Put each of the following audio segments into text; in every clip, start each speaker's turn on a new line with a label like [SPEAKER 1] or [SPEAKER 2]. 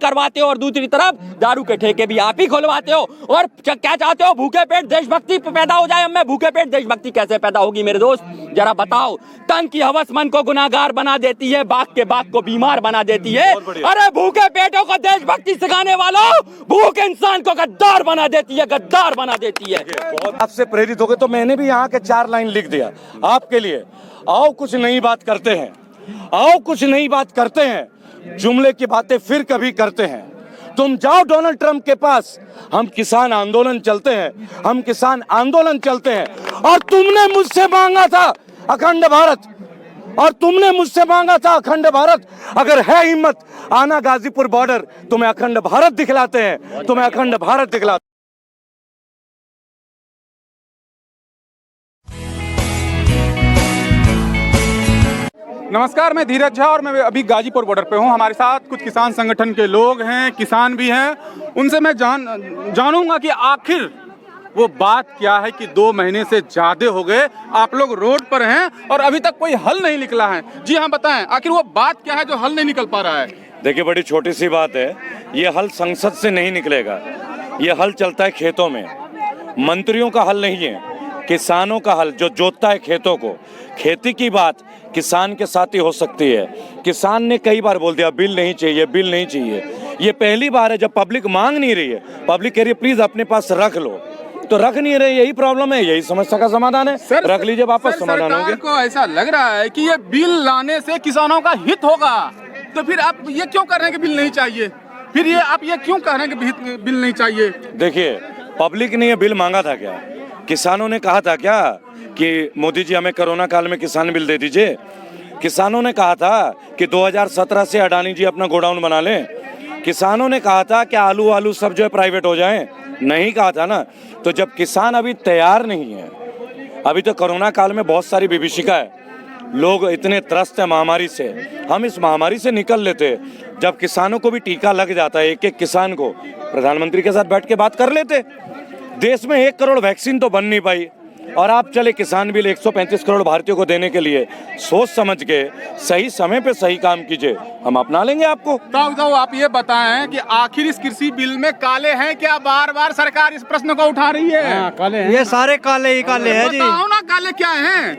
[SPEAKER 1] करवाते हो और दूसरी तरफ दारू के ठेके भी आप ही खुलवाते हो। और क्या चाहते हो, भूखे पेट देशभक्ति पैदा हो जाए? हमें भूखे पेट देशभक्ति कैसे पैदा होगी मेरे दोस्त, जरा बताओ। तन की हवस मन को गुनाहगार बना देती है, बाग के बाग को बीमार बना देती है। अरे भूखे पेटों को देशभक्ति सिखाने वालों, भूख इंसान को गद्दार बना देती है, गद्दार बना देती है।
[SPEAKER 2] आपसे प्रेरित हो गए तो मैंने भी यहाँ के 4 लाइन लिख दिया आपके लिए। आओ कुछ नई बात करते हैं, आओ कुछ नई बात करते हैं, जुमले की बातें फिर कभी करते हैं। तुम जाओ डोनाल्ड ट्रंप के पास, हम किसान आंदोलन चलते हैं, हम किसान आंदोलन चलते हैं। और तुमने मुझसे मांगा था अखंड भारत, और तुमने मुझसे मांगा था अखंड भारत। अगर है हिम्मत आना गाजीपुर बॉर्डर, तुम्हें अखंड भारत दिखलाते हैं, तुम्हें अखंड भारत दिखलाते।
[SPEAKER 3] नमस्कार, मैं धीरज झा और मैं अभी गाजीपुर बॉर्डर पे हूँ। हमारे साथ कुछ किसान संगठन के लोग हैं, किसान भी हैं। उनसे मैं जानूंगा कि आखिर वो बात क्या है कि 2 महीने से ज्यादा हो गए आप लोग रोड पर हैं और अभी तक कोई हल नहीं निकला है। जी हाँ, बताएं आखिर वो बात क्या है जो हल नहीं निकल पा रहा है?
[SPEAKER 2] देखिए, बड़ी छोटी सी बात है, ये हल संसद से नहीं निकलेगा, ये हल चलता है खेतों में। मंत्रियों का हल नहीं है, किसानों का हल, जो जोतता है खेतों को। खेती की बात किसान के साथ ही हो सकती है। किसान ने कई बार बोल दिया बिल नहीं चाहिए, बिल नहीं चाहिए। ये पहली बार है जब पब्लिक मांग नहीं रही है, पब्लिक कह रही है प्लीज अपने पास रख लो, तो रख नहीं रहे। यही प्रॉब्लम है, यही समस्या का समाधान है। सर, रख लीजिए वापस, समाधान होगा।
[SPEAKER 3] को ऐसा लग रहा है कि ये बिल लाने से किसानों का हित होगा, तो फिर आप ये क्यों कर रहे हैं कि बिल नहीं चाहिए? फिर ये आप ये क्यों कह रहे हैं कि बिल नहीं चाहिए?
[SPEAKER 2] देखिए, पब्लिक ने ये बिल मांगा था क्या? किसानों ने कहा था क्या कि मोदी जी हमें कोरोना काल में किसान बिल दे दीजिए? किसानों ने कहा था कि 2017 से अडानी जी अपना गोडाउन बना लें? किसानों ने कहा था कि आलू सब जो है प्राइवेट हो जाएं? नहीं कहा था ना। तो जब किसान अभी तैयार नहीं है, अभी तो कोरोना काल में बहुत सारी विभीषिका है, लोग इतने त्रस्त हैं महामारी से, हम इस महामारी से निकल लेते। जब किसानों को भी टीका लग जाता है, एक एक किसान को, प्रधानमंत्री के साथ बैठ के बात कर लेते। देश में 1 करोड़ वैक्सीन तो बन नहीं पाई, और आप चले किसान बिल 135 करोड़ भारतीयों को देने के लिए। सोच समझ के सही समय पे सही काम कीजिए, हम अपना लेंगे आपको।
[SPEAKER 3] तो आप ये बताएं कि आखिर इस कृषि बिल में काले हैं क्या? बार बार सरकार इस प्रश्न को उठा रही है।
[SPEAKER 4] काले हैं। ये सारे काले ही काले हैं जी।
[SPEAKER 3] बताओ ना काले क्या हैं?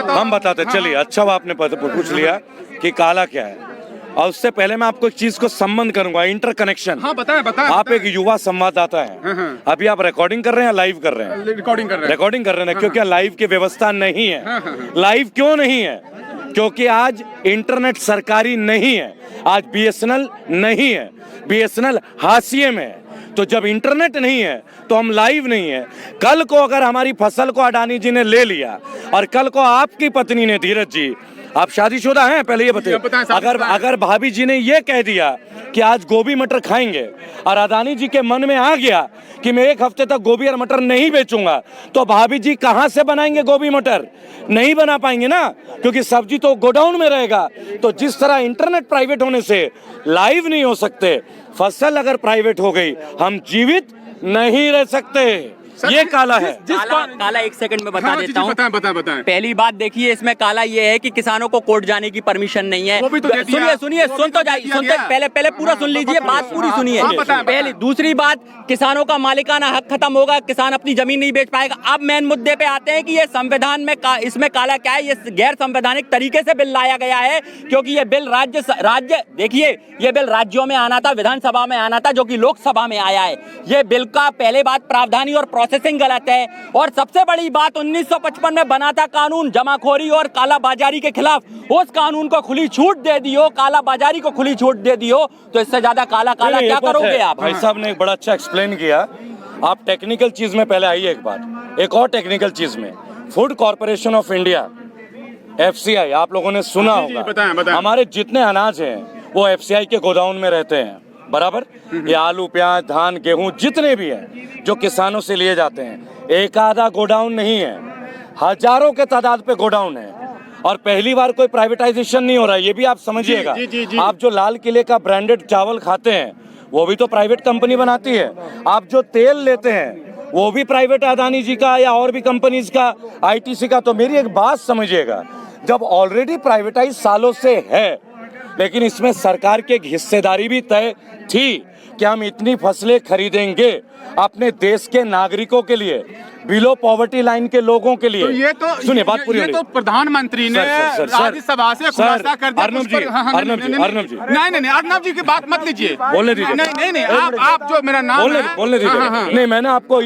[SPEAKER 2] हम बताते। चलिए, अच्छा आपने पूछ लिया कि काला क्या है, और उससे पहले मैं आपको एक चीज को संबंध करूंगा, इंटर कनेक्शन।
[SPEAKER 3] हाँ, बताएं।
[SPEAKER 2] आप एक युवा संवाददाता हैं। अभी आप रिकॉर्डिंग कर रहे हैं, लाइव कर रहे हैं? रिकॉर्डिंग कर रहे हैं, क्योंकि लाइव की व्यवस्था नहीं है। लाइव क्यों नहीं है? क्योंकि आज इंटरनेट सरकारी नहीं है, आज BSNL नहीं है, BSNL हाशिए में है। तो जब इंटरनेट नहीं है तो हम लाइव नहीं है। कल को अगर हमारी फसल को अडानी जी ने ले लिया, और कल को आपकी पत्नी ने, धीरज जी आप शादीशुदा हैं, पहले ये बताइए, अगर भाभी जी ने ये कह दिया कि आज गोभी मटर खाएंगे, और अडानी जी के मन में आ गया कि मैं 1 हफ्ते तक गोभी और मटर नहीं बेचूंगा, तो भाभी जी कहां से बनाएंगे गोभी मटर? नहीं बना पाएंगे ना, क्योंकि सब्जी तो गोडाउन में रहेगा। तो जिस तरह इंटरनेट प्राइवेट होने से लाइव नहीं हो सकते, फसल अगर प्राइवेट हो गई, हम जीवित नहीं रह सकते। ये काला है।
[SPEAKER 1] काला 1 सेकंड में बता देता हूँ।
[SPEAKER 3] बताएं।
[SPEAKER 1] पहली बात देखिए, इसमें काला ये है कि किसानों को कोर्ट जाने की परमिशन नहीं है। सुनिए, पहले पूरा सुन लीजिए, बात पूरी सुनिए पहले। दूसरी बात, किसानों का मालिकाना हक खत्म होगा, किसान अपनी जमीन नहीं बेच पाएगा। अब मेन मुद्दे पे आते हैं कि ये संविधान में इसमें काला क्या है? ये गैर संवैधानिक तरीके से बिल लाया गया है, क्योंकि ये बिल राज्य देखिए, ये बिल राज्यों में आना था, विधानसभा में आना था, जो कि लोकसभा में आया है। ये बिल का पहले बात प्रावधानी और प्रोसेसिंग गलत है, और सबसे बड़ी बात 1955 में बना था कानून जमाखोरी और काला बाजारी के खिलाफ, उस कानून को खुली छूट दे दी हो, काला बाजारी को खुली छूट दे दी हो, तो इससे ज्यादा काला क्या करोगे आप?
[SPEAKER 2] भाई साहब ने एक बड़ा अच्छा एक्सप्लेन किया। आप टेक्निकल चीज में पहले आइए एक बार, एक और टेक्निकल चीज में, food corporation of India FCI, आप लोगों ने सुना होगा।
[SPEAKER 3] बताएं।
[SPEAKER 2] हमारे जितने अनाज हैं वो FCI के गोदाउन में रहते हैं, बराबर। ये आलू, प्याज, धान, गेहूं जितने भी हैं जो किसानों से लिए जाते हैं, एक आधा गोडाउन नहीं है, हजारों के तादाद पे गोडाउन है। और पहली बार कोई प्राइवेटाइजेशन नहीं हो रहा है, ये भी आप समझिएगा। आप जो लाल किले का ब्रांडेड चावल खाते हैं, वो भी तो प्राइवेट कंपनी बनाती है। आप जो तेल लेते हैं, वो भी प्राइवेट अडानी जी का या और भी कंपनीज का, ITC का। तो मेरी एक बात समझिएगा, जब ऑलरेडी प्राइवेटाइज सालों से है, लेकिन इसमें सरकार की एक हिस्सेदारी भी तय थी कि हम इतनी फसलें खरीदेंगे अपने देश के नागरिकों के लिए, बिलो पॉवर्टी लाइन के लोगों के लिए।
[SPEAKER 3] तो ये तो
[SPEAKER 2] सुनिए बात पूरी
[SPEAKER 3] ये तो प्रधानमंत्री ने राज्यसभा से खुलासा कर दिया।
[SPEAKER 2] अर्नब जी, अर्नब जी, अर्नब जी,
[SPEAKER 3] नहीं अर्नब जी की बात मत लीजिए,
[SPEAKER 2] बोलने दीजिए।
[SPEAKER 3] नहीं आप जो मेरा नाम
[SPEAKER 2] बोलने दीजिए। नहीं, मैंने आपको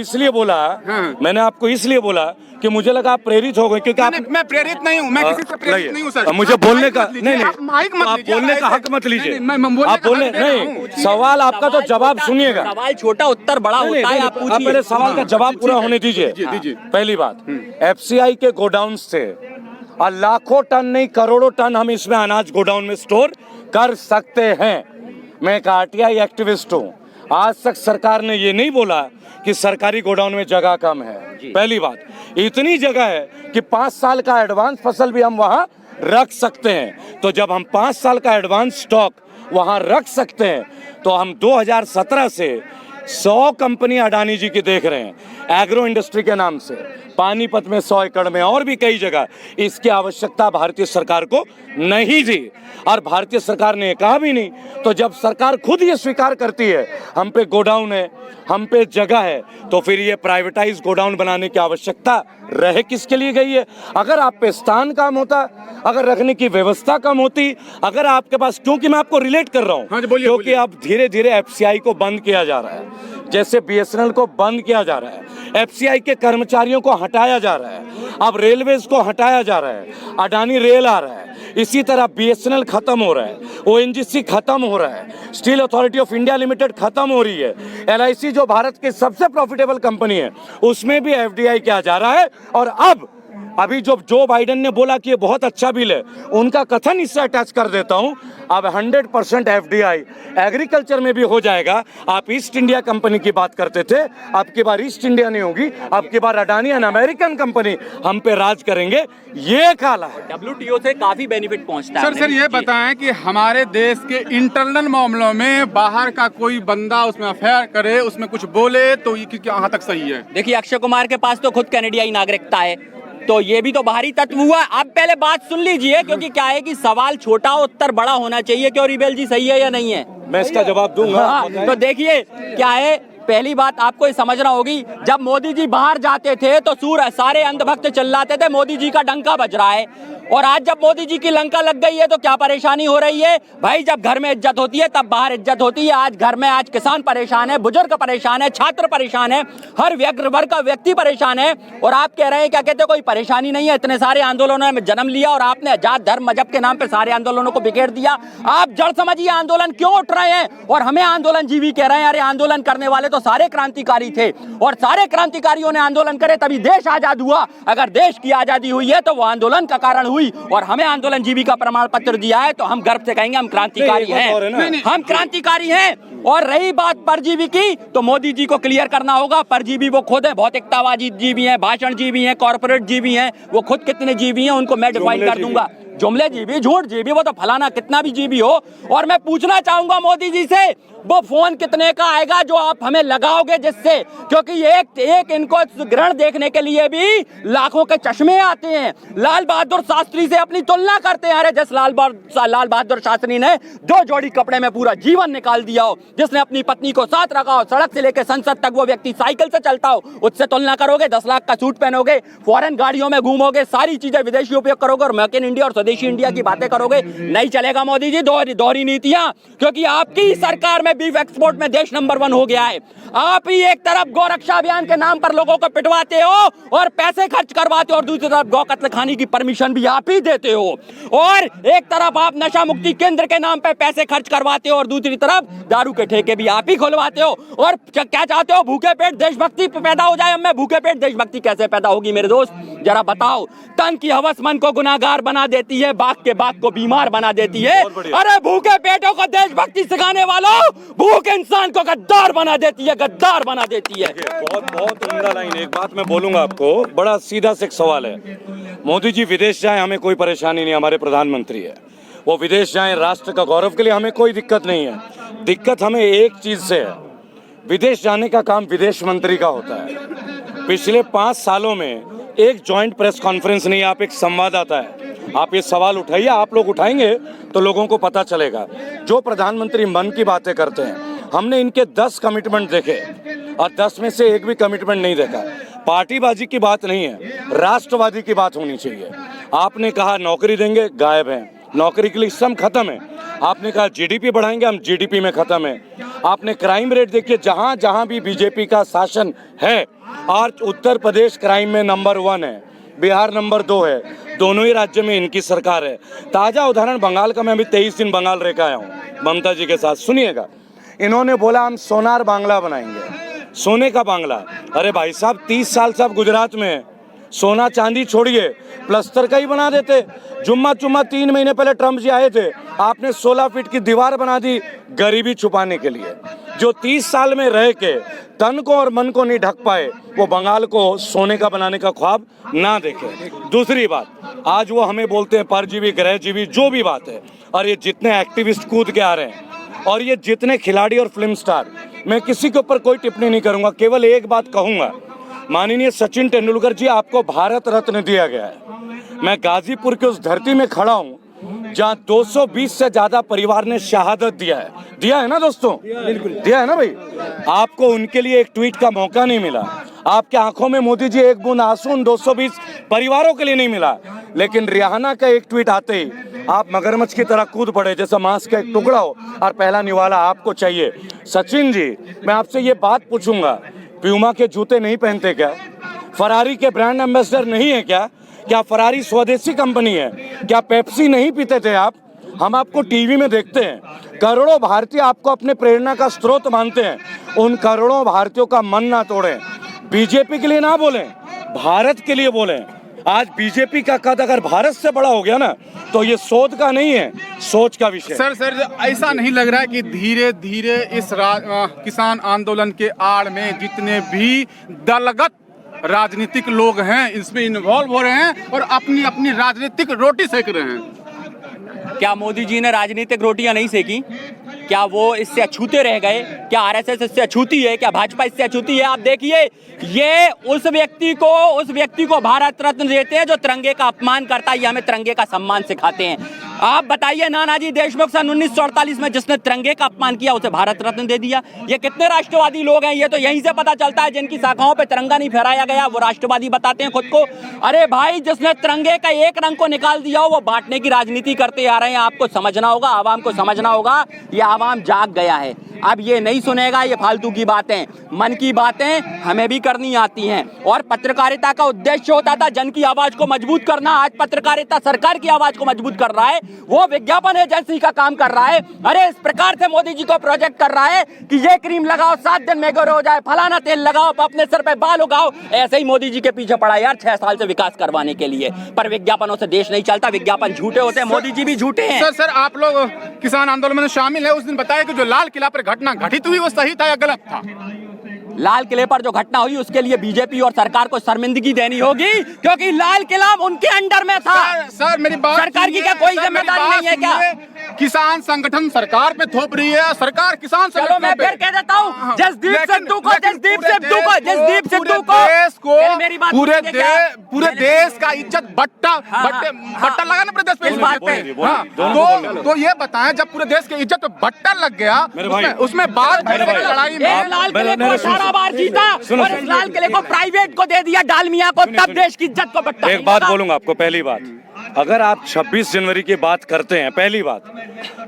[SPEAKER 2] इसलिए बोला कि मुझे लगा आप प्रेरित हो गए, क्योंकि आप
[SPEAKER 3] मैं प्रेरित नहीं हूँ, मैं किसी से प्रेरित नहीं हूँ सर।
[SPEAKER 2] मुझे बोलने का नहीं,
[SPEAKER 3] आप माइक मत
[SPEAKER 2] आप
[SPEAKER 3] लीजिए,
[SPEAKER 2] बोलने का हक मत लीजिए। आप बोलने
[SPEAKER 3] नहीं,
[SPEAKER 2] नहीं, सवाल आपका तो जवाब सुनिएगा।
[SPEAKER 1] सवाल छोटा उत्तर बड़ा होता है, आप पूछिए।
[SPEAKER 2] मेरे सवाल का जवाब पूरा होने दीजिए। पहली बात, एफसीआई के गोडाउन से और लाखों टन नहीं करोड़ों टन हम इसमें अनाज गोडाउन में स्टोर कर सकते हैं। मैं एक आरटीआई एक्टिविस्ट हूँ। आज तक सरकार ने ये नहीं बोला कि सरकारी गोडाउन में जगह कम है। पहली बात, इतनी जगह है कि 5 साल का एडवांस फसल भी हम वहां रख सकते हैं। तो जब हम 5 साल का एडवांस स्टॉक वहां रख सकते हैं, तो हम 2017 से 100 कंपनी अडानी जी की देख रहे हैं एग्रो इंडस्ट्री के नाम से, पानीपत में 100 एकड़ में और भी कई जगह। इसकी आवश्यकता भारतीय सरकार को नहीं थी और भारतीय सरकार ने कहा भी नहीं। तो जब सरकार खुद ये स्वीकार करती है हम पे गोडाउन है, हम पे जगह है, तो फिर ये प्राइवेटाइज गोडाउन बनाने की आवश्यकता रह किसके लिए गई है? अगर आप पे स्थान कम होता, अगर रखने की व्यवस्था कम होती, अगर आपके पास, क्योंकि मैं आपको रिलेट कर रहा हूँ, क्योंकि अब धीरे धीरे एफसीआई को बंद किया जा रहा है, जैसे बीएसएनएल को बंद किया जा रहा है, एफसीआई के कर्मचारियों को हटाया जा रहा है, अब रेलवेज को हटाया जा रहा है, अडानी रेल आ रहा है, इसी तरह बीएसएनएल खत्म हो रहा है, ओएनजीसी खत्म हो रहा है, steel authority of India limited खत्म हो रही है, एलआईसी जो भारत की सबसे प्रॉफिटेबल कंपनी है उसमें भी एफडीआई किया जा रहा है। और अभी जो बाइडेन ने बोला कि ये बहुत अच्छा बिल है, उनका कथन इससे अटैच कर देता हूं। अब 100% एफडीआई एग्रीकल्चर में भी हो जाएगा। आप ईस्ट इंडिया कंपनी की बात करते थे, अब की बार ईस्ट इंडिया नहीं होगी, अब की बार अडानी एन अमेरिकन कंपनी हम पे राज करेंगे। ये काला है।
[SPEAKER 1] डब्ल्यूटीओ से काफी बेनिफिट पहुंचता है।
[SPEAKER 3] सर ये बताएं कि हमारे देश के इंटरनल मामलों में बाहर का कोई बंदा उसमें अफेयर करे, उसमें कुछ बोले, तो ये कहाँ तक सही है?
[SPEAKER 1] देखिए, अक्षय कुमार के पास तो खुद कनाडियाई नागरिकता है, तो ये भी तो बाहरी तत्व हुआ। आप पहले बात सुन लीजिए, क्योंकि क्या है कि सवाल छोटा उत्तर बड़ा होना चाहिए। क्यों रिबेल जी, सही है या नहीं है?
[SPEAKER 2] मैं इसका जवाब दूंगा।
[SPEAKER 1] तो देखिए क्या है, पहली बात आपको ये समझना होगी, जब मोदी जी बाहर जाते थे तो सारे अंधभक्त चिल्लाते थे मोदी जी का डंका बज रहा है, और आज जब मोदी जी की लंका लग गई है तो क्या परेशानी हो रही है? भाई, जब घर में इज्जत होती है तब बाहर इज्जत होती है। आज घर में आज किसान परेशान है, बुजुर्ग परेशान है, छात्र परेशान है, हर वर्ग का व्यक्ति परेशान है, और आप कह रहे हैं क्या कहते कोई परेशानी नहीं है? इतने सारे आंदोलनों में जन्म लिया और आपने जात धर्म मजहब के नाम पे सारे आंदोलनों को बिखेर दिया। आप जड़ समझिए आंदोलन क्यों उठ रहे हैं, और हमें आंदोलन जीवी कह रहे हैं। अरे आंदोलन करने वाले तो सारे क्रांतिकारी थे, और सारे क्रांतिकारियों ने आंदोलन करे तभी देश आजाद हुआ। अगर देश की आजादी हुई है तो वो आंदोलन का कारण हुई, और हमें आंदोलन जीवी का प्रमाण पत्र दिया है, तो हम गर्व से कहेंगे हम क्रांतिकारी हैं, हम क्रांतिकारी हैं। और रही बात परजीवी की, तो मोदी जी को क्लियर करना होगा, परजीवी वो खुद है, भौतिकतावादी जीवी हैं, भाषण जीवी हैं, कॉर्पोरेट जीवी हैं, वो खुद कितने जीवी हैं उनको मैं डिफाइन कर दूंगा। जुमले जीवी, झूठ जीवी, वो तो फलाना कितना भी जीवी हो। और मैं पूछना चाहूंगा मोदी जी से, वो फोन कितने का आएगा जो आप हमें लगाओगे जिससे, क्योंकि एक इनको ग्रहण देखने के लिए भी लाखों के चश्मे आते हैं। लाल बहादुर शास्त्री से अपनी तुलना करते हैं। अरे जिस लाल बहादुर शास्त्री ने 2 जोड़ी कपड़े में पूरा जीवन निकाल दिया हो, जिसने अपनी पत्नी को साथ रखा हो, सड़क से लेकर संसद तक वो व्यक्ति साइकिल से चलता हो, उससे तुलना करोगे? 10 लाख का सूट पहनोगे, फॉरेन गाड़ियों में घूमोगे, सारी चीजें विदेशी उपयोग करोगे, और मेक इन इंडिया और स्वदेशी इंडिया की बातें करोगे? नहीं चलेगा मोदी जी, दोहरी नीतियां, क्योंकि आपकी सरकार में बीफ एक्सपोर्ट में देश नंबर 1 हो गया है। आप ही एक तरफ गौरक्षा अभियान के नाम पर लोगों को पिटवाते हो और पैसे खर्च करवाते हो, और दूसरी तरफ गौ कत्ल खाने की परमिशन भी आप ही देते हो। और एक तरफ आप नशा मुक्ति केंद्र के नाम पे पैसे खर्च करवाते हो, और दूसरी तरफ दारू के ठेके भी आप ही खुलवाते हो। और क्या चाहते हो? भूखे पेट देशभक्ति पैदा हो जाए। मैं भूखे पेट देशभक्ति कैसे पैदा होगी मेरे दोस्त, जरा बताओ। तन की हवस मन को गुनाहगार बना देती है, बाग के बाग को बीमार बना देती है। अरे भूखे पेटों को देशभक्ति सिखाने वालों, भूख इंसान को गद्दार बना देती है, गद्दार बना देती है।
[SPEAKER 2] बहुत उम्दा लाइन। एक बात मैं बोलूंगा आपको, बड़ा सीधा से एक सवाल है। मोदी जी विदेश जाए, हमें कोई परेशानी नहीं, हमारे प्रधानमंत्री है, वो विदेश जाए राष्ट्र का गौरव के लिए, हमें कोई दिक्कत नहीं है। दिक्कत हमें एक चीज से है, विदेश जाने का काम विदेश मंत्री का होता है। पिछले 5 सालों में एक जॉइंट प्रेस कॉन्फ्रेंस नहीं, आप एक संवाददाता है, आप ये सवाल उठाइए, आप लोग उठाएंगे तो लोगों को पता चलेगा। जो प्रधानमंत्री मन की बातें करते हैं, हमने इनके 10 कमिटमेंट देखे और 10 में से एक भी कमिटमेंट नहीं देखा। पार्टीबाजी की बात नहीं है, राष्ट्रवादी की बात होनी चाहिए। आपने कहा नौकरी देंगे, गायब हैं, नौकरी के लिए सम खत्म है। आपने कहा जीडीपी बढ़ाएंगे, हम जीडीपी में खत्म है। आपने क्राइम रेट देखिए, जहां जहां भी बीजेपी का शासन है, और उत्तर प्रदेश क्राइम में नंबर 1 है, बिहार नंबर 2 है, दोनों ही राज्य में इनकी सरकार है। ताजा उदाहरण बंगाल का, मैं अभी 23 दिन बंगाल रह के आया हूँ ममता जी के साथ। सुनिएगा, इन्होंने बोला हम सोनार बांग्ला बनाएंगे, सोने का बांग्ला। अरे भाई साहब, 30 साल से आप गुजरात में हैं, सोना चांदी छोड़िए, प्लस्तर का ही बना देते। जुम्मा 3 महीने पहले ट्रम्प जी आए थे, आपने 16 फीट की दीवार बना दी गरीबी छुपाने के लिए। जो 30 साल में रह के तन को और मन को नहीं ढक पाए, वो बंगाल को सोने का बनाने का ख्वाब ना देखे। दूसरी बात, आज वो हमें बोलते हैं परजीवी, गृहजीवी, जो भी बात है, और ये जितने एक्टिविस्ट कूद के आ रहे हैं, और ये जितने खिलाड़ी और फिल्म स्टार, मैं किसी के ऊपर कोई टिप्पणी नहीं करूंगा, केवल एक बात कहूंगा, माननीय सचिन तेंदुलकर जी, आपको भारत रत्न दिया गया है। मैं गाजीपुर के उस धरती में खड़ा हूं जहां 220 से ज्यादा परिवार ने शहादत दिया है ना दोस्तों, दिया है ना भाई। आपको उनके लिए एक ट्वीट का मौका नहीं मिला, आपके आंखों में मोदी जी एक बूंद आंसू उन 220 परिवारों के लिए नहीं मिला, लेकिन रिहाना का एक ट्वीट आते ही आप मगरमच्छ की तरह कूद पड़े, जैसा मांस का एक टुकड़ा हो और पहला निवाला आपको चाहिए। सचिन जी, मैं आपसे ये बात पूछूंगा, प्यूमा के जूते नहीं पहनते क्या? फरारी के ब्रांड एम्बेसडर नहीं है क्या? क्या फरारी स्वदेशी कंपनी है? क्या पेप्सी नहीं पीते थे आप? हम आपको टीवी में देखते हैं, करोड़ों भारतीय आपको अपने प्रेरणा का स्रोत मानते हैं। उन करोड़ों भारतीयों का मन ना तोड़ें, बीजेपी के लिए ना बोलें, भारत के लिए बोलें। आज बीजेपी का कद अगर भारत से बड़ा हो गया ना, तो ये शोध का नहीं है, सोच का विषय।
[SPEAKER 3] सर ऐसा नहीं लग रहा है कि धीरे धीरे इस किसान आंदोलन के आड़ में जितने भी दलगत राजनीतिक लोग हैं, इसमें इन्वॉल्व हो रहे हैं और अपनी अपनी राजनीतिक रोटी सेक रहे हैं?
[SPEAKER 1] क्या मोदी जी ने राजनीतिक रोटियां नहीं सेकी? क्या वो इससे अछूते रह गए? क्या आरएसएस इससे अछूती है? क्या भाजपा इससे अछूती है? आप देखिए, ये उस व्यक्ति को भारत रत्न देते हैं जो तिरंगे का अपमान करता है, ये हमें तिरंगे का सम्मान सिखाते हैं। आप बताइए, नानाजी देशमुख सन 1948 में जिसने तिरंगे का अपमान किया, उसे भारत रत्न दे दिया। ये कितने राष्ट्रवादी लोग हैं, ये तो यहीं से पता चलता है। जिनकी शाखाओं पे तिरंगा नहीं फहराया गया, वो राष्ट्रवादी बताते हैं खुद को। अरे भाई, जिसने तिरंगे का एक रंग को निकाल दिया हो, वो बांटने की राजनीति करते आ रहे हैं। आपको समझना होगा, आवाम को समझना होगा, ये आवाम जाग गया है। अब ये नहीं सुनेगा ये फालतू की बातें, मन की बातें हमें भी करनी आती हैं। और पत्रकारिता का उद्देश्य होता था जन की आवाज को मजबूत करना। आज पत्रकारिता सरकार की आवाज को मजबूत कर रहा है, वो विज्ञापन एजेंसी का काम कर रहा है। अरे इस प्रकार से मोदी जी को प्रोजेक्ट कर रहा है कि ये क्रीम लगाओ 7 दिन में गोरे हो जाए, फलाना तेल लगाओ, अपने सर पे बाल उगाओ। ऐसे ही मोदी जी के पीछे पड़ा यार 6 साल से विकास करवाने के लिए, पर विज्ञापनों से देश नहीं चलता। विज्ञापन झूठे होते हैं, मोदी जी भी झूठे हैं।
[SPEAKER 3] सर आप लोग किसान आंदोलन में शामिल है, उस दिन बताया कि जो लाल किला पर घटना घटित हुई वो सही था या गलत था?
[SPEAKER 1] लाल किले पर जो घटना हुई उसके लिए बीजेपी और सरकार को शर्मिंदगी देनी होगी, क्योंकि लाल किला उनके अंडर में था।
[SPEAKER 3] सर मेरी बात,
[SPEAKER 1] सरकार की क्या कोई जिम्मेदारी नहीं है क्या?
[SPEAKER 3] किसान संगठन सरकार पे थोप रही है, सरकार किसान
[SPEAKER 1] चलो मैं फिर कह देता हूँ, जसदीप सिद्धू को
[SPEAKER 3] पूरे देश का इज्जत बट्टा लगा ना पूरे देश पे।
[SPEAKER 1] इस बात पे
[SPEAKER 3] तो ये बताएं, जब पूरे देश की इज्जत पे बट्टा लग गया, उसमें बात लड़ाई में
[SPEAKER 1] लाल किले को 18 बार जीता और इस लाल किले को प्राइवेट को दे दिया, डालमिया को, तब देश की इज्जत को बट्टा।
[SPEAKER 2] एक बात बोलूंगा आपको, पहली बात, अगर आप 26 जनवरी की बात करते हैं, पहली बात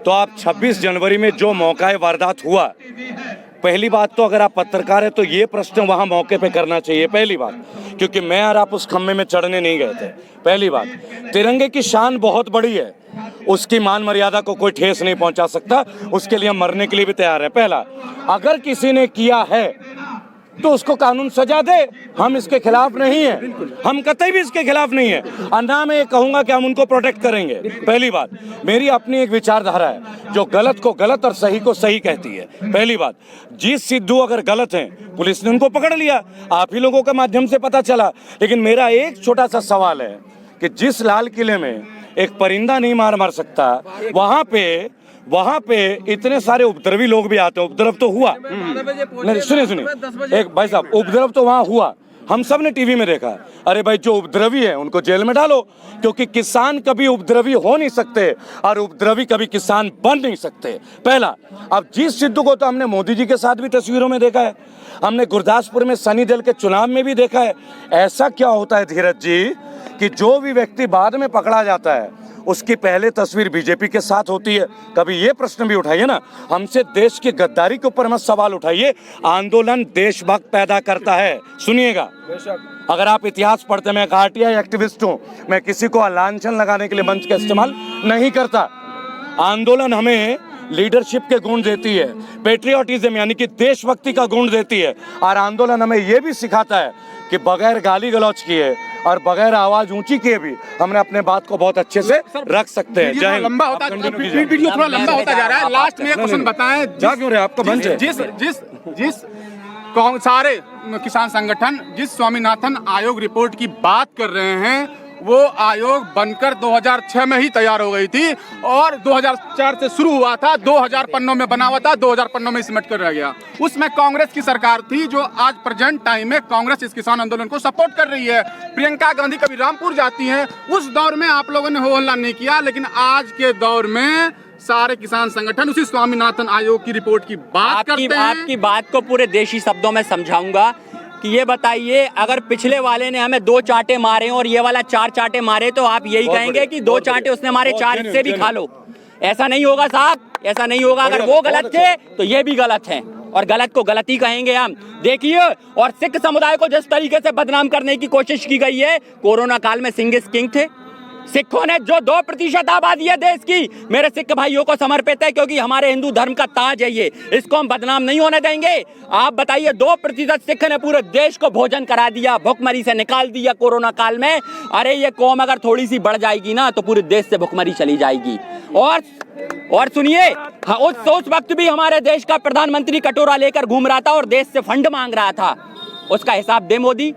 [SPEAKER 2] तो आप 26 जनवरी में जो मौका वारदात हुआ, पहली बात तो अगर आप पत्रकार है तो ये प्रश्न वहां मौके पे करना चाहिए, पहली बात, क्योंकि मैं और आप उस खम्भे में चढ़ने नहीं गए थे। पहली बात, तिरंगे की शान बहुत बड़ी है, उसकी मान मर्यादा को कोई ठेस नहीं पहुंचा सकता, उसके लिए हम मरने के लिए भी तैयार है। पहला, अगर किसी ने किया है तो उसको कानून सजा दे, हम इसके खिलाफ नहीं है, हम कतई भी इसके खिलाफ नहीं है, और ना मैं ये कहूंगा कि हम उनको प्रोटेक्ट करेंगे। पहली बात, मेरी अपनी एक विचारधारा है जो गलत को गलत और सही को सही कहती है। पहली बात, जीत सिद्धू अगर गलत हैं, पुलिस ने उनको पकड़ लिया, आप ही लोगों के माध्यम से पता चला। लेकिन मेरा एक छोटा सा सवाल है कि जिस लाल किले में एक परिंदा नहीं मार सकता, वहां पे इतने सारे उपद्रवी लोग भी आते हैं। उपद्रव तो हुआ नहीं, सुनिए एक भाई साहब, उपद्रव तो वहां हुआ, हम सब ने टीवी में देखा। अरे भाई जो उपद्रवी है उनको जेल में डालो, क्योंकि किसान कभी उपद्रवी हो नहीं सकते और उपद्रवी कभी किसान बन नहीं सकते। पहला। अब जीत सिद्धू को तो हमने मोदी जी के साथ भी तस्वीरों में देखा है, हमने गुरदासपुर में सनी देओल के चुनाव में भी देखा है। ऐसा क्या होता है धीरज जी कि जो भी व्यक्ति बाद में पकड़ा जाता है उसकी पहले तस्वीर बीजेपी के साथ होती है? कभी ये प्रश्न भी उठाइए ना, हमसे देश की गद्दारी के ऊपर मत सवाल उठाइए। आंदोलन देशभक्त पैदा करता है। सुनिएगा, अगर आप इतिहास पढ़ते, मैं एक आरटीआई एक्टिविस्ट हूं, मैं किसी को लांछन लगाने के लिए मंच का इस्तेमाल नहीं करता। आंदोलन हमें लीडरशिप के गुण देती है, पेट्रियोटिज्म यानी कि देशभक्ति का गुण देती है, और आंदोलन हमें यह भी सिखाता है कि बगैर गाली गलौज किए और बगैर आवाज ऊंची किए भी हमने अपने बात को बहुत अच्छे से रख सकते हैं। जय हिंद।
[SPEAKER 3] लंबा होता वीडियो थोड़ा लंबा होता जा रहा है। लास्ट में एक क्वेश्चन बताएं,
[SPEAKER 2] जा क्यों रहे, आपका मंच है।
[SPEAKER 3] जिस सारे किसान संगठन जिस स्वामीनाथन आयोग रिपोर्ट की बात कर रहे हैं, वो आयोग बनकर 2006 में ही तैयार हो गई थी और 2004 से शुरू हुआ था, 2000 पन्नों में बना हुआ था, 2000 पन्नों में सिमट कर रह गया। उसमें कांग्रेस की सरकार थी, जो आज प्रेजेंट टाइम में कांग्रेस इस किसान आंदोलन को सपोर्ट कर रही है। प्रियंका गांधी कभी रामपुर जाती हैं, उस दौर में आप लोगों ने हो हल्ला नहीं किया, लेकिन आज के दौर में सारे किसान संगठन उसी स्वामीनाथन आयोग की रिपोर्ट की बात करते हैं।
[SPEAKER 1] आपकी बात को पूरे देशी शब्दों में समझाऊंगा कि ये बताइए, अगर पिछले वाले ने हमें 2 चांटे मारे और ये वाला 4 चांटे मारे, तो आप यही कहेंगे कि 2 चांटे उसने मारे, 4 इससे भी खा लो। ऐसा नहीं होगा साहब, ऐसा नहीं होगा। अगर वो गलत थे तो ये भी गलत है, और गलत को गलत ही कहेंगे हम। देखिए, और सिख समुदाय को जिस तरीके से बदनाम करने की कोशिश की गई है, कोरोना काल में सिंह इज किंग थे। सिखों ने जो 2% आबादी है देश की, मेरे सिख भाइयों को समर्पित है, क्योंकि हमारे हिंदू धर्म का ताज है ये, इसको हम बदनाम नहीं होने देंगे। आप बताइए, 2% सिख ने पूरे देश को भोजन करा दिया, भुखमरी से निकाल दिया कोरोना काल में। अरे ये कौम अगर थोड़ी सी बढ़ जाएगी ना तो पूरे देश से भुखमरी चली जाएगी। और सुनिए, उस वक्त भी हमारे देश का प्रधानमंत्री कटोरा लेकर घूम रहा था और देश से फंड मांग रहा था, उसका हिसाब दे मोदी।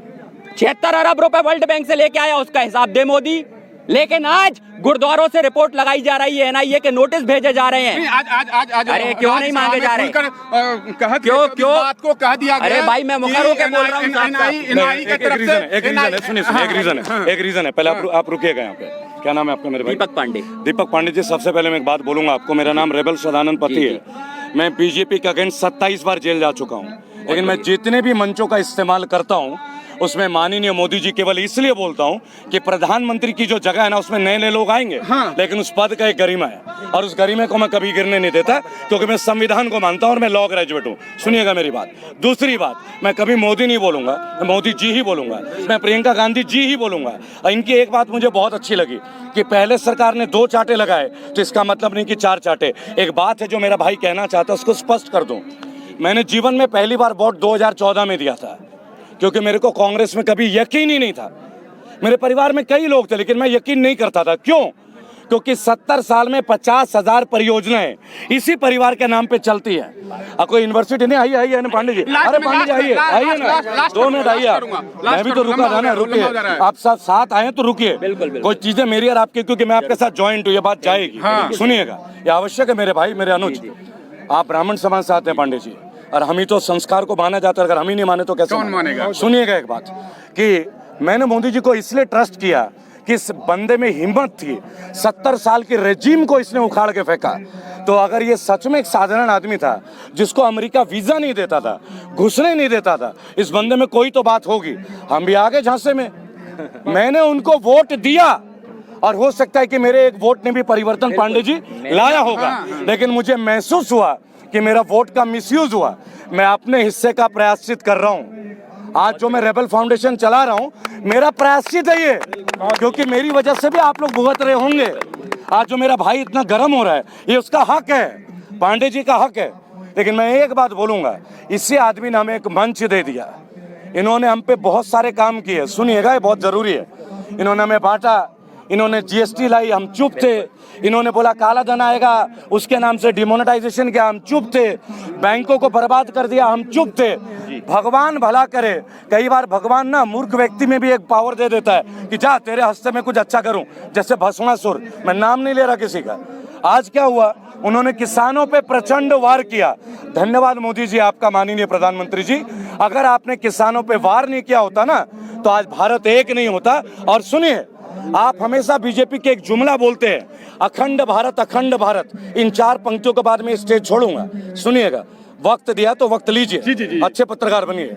[SPEAKER 1] 76 अरब रुपए वर्ल्ड बैंक से लेके आया, उसका हिसाब दे मोदी। लेकिन आज गुरुद्वारों से रिपोर्ट लगाई जा रही है, एनआईए के नोटिस भेजे जा रहे हैं।
[SPEAKER 3] आज
[SPEAKER 1] अरे क्यों नहीं मांगे जा रहे?
[SPEAKER 3] क्यों बात को कह दिया गया?
[SPEAKER 1] अरे भाई, मैं मुखर होकर बोल रहा हूँ।
[SPEAKER 2] एक रीजन है। पहले आप रुकिएगा यहाँ पे। क्या नाम है आपका मेरे भाई?
[SPEAKER 1] दीपक पांडे।
[SPEAKER 2] दीपक पांडे जी, सबसे पहले मैं एक बात बोलूंगा आपको, मेरा नाम रेबल सदानंद पति है। मैं बीजेपी के अगेंस्ट 27 बार जेल जा चुका हूँ, लेकिन मैं जितने भी मंचों का इस्तेमाल करता हूँ उसमें माननीय मोदी जी केवल इसलिए बोलता हूं कि प्रधानमंत्री की जो जगह है ना, उसमें नए नए लोग आएंगे। हाँ। लेकिन उस पद का एक गरिमा है, और उस गरिमे को मैं कभी गिरने नहीं देता, क्योंकि मैं संविधान को मानता हूं और मैं लॉ ग्रेजुएट हूं। सुनिएगा मेरी बात। दूसरी बात, मैं कभी मोदी नहीं बोलूंगा, मैं मोदी जी ही बोलूंगा, मैं प्रियंका गांधी जी ही बोलूंगा। इनकी एक बात मुझे बहुत अच्छी लगी कि पहले सरकार ने 2 चांटे लगाए, तो इसका मतलब नहीं कि 4 चांटे। एक बात है जो मेरा भाई कहना चाहता है, उसको स्पष्ट कर दूं। मैंने जीवन में पहली बार वोट 2014 में दिया था, क्योंकि मेरे को कांग्रेस में कभी यकीन ही नहीं था। मेरे परिवार में कई लोग थे, लेकिन मैं यकीन नहीं करता था। क्यों? क्योंकि 70 साल में 50,000 परियोजनाएं इसी परिवार के नाम पे चलती है। कोई यूनिवर्सिटी नहीं आई है ना पांडे जी? अरे पांडे जी आइए ना, 2 मिनट आइए। मैं भी तो रुका था ना, रुकिए। आप साथ आए तो रुकिए। कोई चीजें मेरी और आपकी, क्योंकि मैं आपके साथ ज्वाइंट हूँ, ये बात जाएगी। सुनिएगा, ये आवश्यक है मेरे भाई, मेरे अनुज। आप ब्राह्मण समाज से आते हैं पांडे जी, और हम ही तो संस्कार को माना जाता है, अगर हम ही नहीं माने तो कैसे मानेगा? सुनिएगा एक बात, कि मैंने मोदी जी को इसलिए ट्रस्ट किया कि इस बंदे में हिम्मत थी। 70 साल के रेजिम को इसने उखाड़ के फेंका। तो अगर ये सच में एक साधारण आदमी था जिसको अमेरिका वीजा नहीं देता था, घुसने नहीं देता था, इस बंदे में कोई तो बात होगी। हम भी आगे झांसे में। मैंने उनको वोट दिया, और हो सकता है कि मेरे एक वोट ने भी परिवर्तन पांडे जी लाया होगा, लेकिन मुझे महसूस हुआ कि मेरा वोट का मिसयूज हुआ। मैं अपने हिस्से का प्रायश्चित कर रहा हूं। आज जो मैं रेबल फाउंडेशन चला रहा हूं, मेरा प्रायश्चित है ये, क्योंकि मेरी वजह से भी आप लोग भुगत रहे होंगे। आज जो मेरा भाई इतना गर्म हो रहा है, ये उसका हक है, पांडे जी का हक है। लेकिन मैं एक बात बोलूंगा, इसी आदमी ने हमें एक मंच दे दिया। इन्होंने हम पे बहुत सारे काम किए, सुनिएगा, ये बहुत जरूरी है। इन्होंने हमें बांटा, इन्होंने जीएसटी लाई, हम चुप थे। इन्होंने बोला काला धन आएगा, उसके नाम से डिमोनेटाइजेशन किया, हम चुप थे। बैंकों को बर्बाद कर दिया, हम चुप थे। भगवान भला करे, कई बार भगवान ना मूर्ख व्यक्ति में भी एक पावर दे देता है कि जा तेरे हस्ते में कुछ अच्छा करूं, जैसे भस्मासुर, मैं नाम नहीं ले रहा किसी का। आज क्या हुआ, उन्होंने किसानों पे प्रचंड वार किया। धन्यवाद मोदी जी आपका, माननीय प्रधानमंत्री जी। अगर आपने किसानों पे वार नहीं किया होता ना तो आज भारत एक नहीं होता। और सुनिए, आप हमेशा बीजेपी के एक जुमला बोलते हैं, अखंड भारत अखंड भारत। इन 4 पंक्तियों के बाद मैं स्टेज छोड़ूंगा, सुनिएगा। वक्त दिया तो वक्त लीजिए, अच्छे पत्रकार बनिए।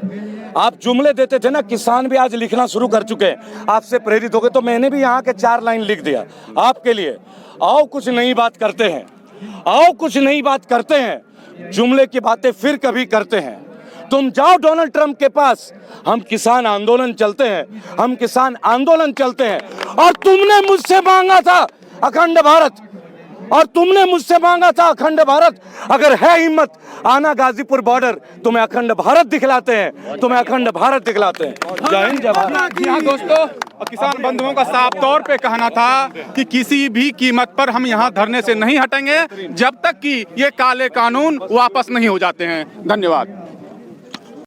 [SPEAKER 2] आप जुमले देते थे ना, किसान भी आज लिखना शुरू कर चुके हैं, आपसे प्रेरित हो गए। तो मैंने भी यहाँ के 4 लाइन लिख दिया आपके लिए। आओ कुछ नई बात करते हैं, आओ कुछ नई बात करते हैं, जुमले की बातें फिर कभी करते हैं। तुम जाओ डोनाल्ड ट्रंप के पास, हम किसान आंदोलन चलते हैं, हम किसान आंदोलन चलते हैं। और तुमने मुझसे मांगा था अखंड भारत, और तुमने मुझसे मांगा था अखंड भारत। अगर है हिम्मत आना गाजीपुर बॉर्डर, तुम्हें अखंड भारत दिखलाते हैं, तुम्हें अखंड भारत दिखलाते हैं। जय हिंद जय भारत।
[SPEAKER 3] जी हाँ दोस्तों, किसान बंधुओं का साफ तौर पे कहना था कि किसी भी कीमत पर हम यहाँ धरने से नहीं हटेंगे जब तक कि ये काले कानून वापस नहीं हो जाते हैं। धन्यवाद।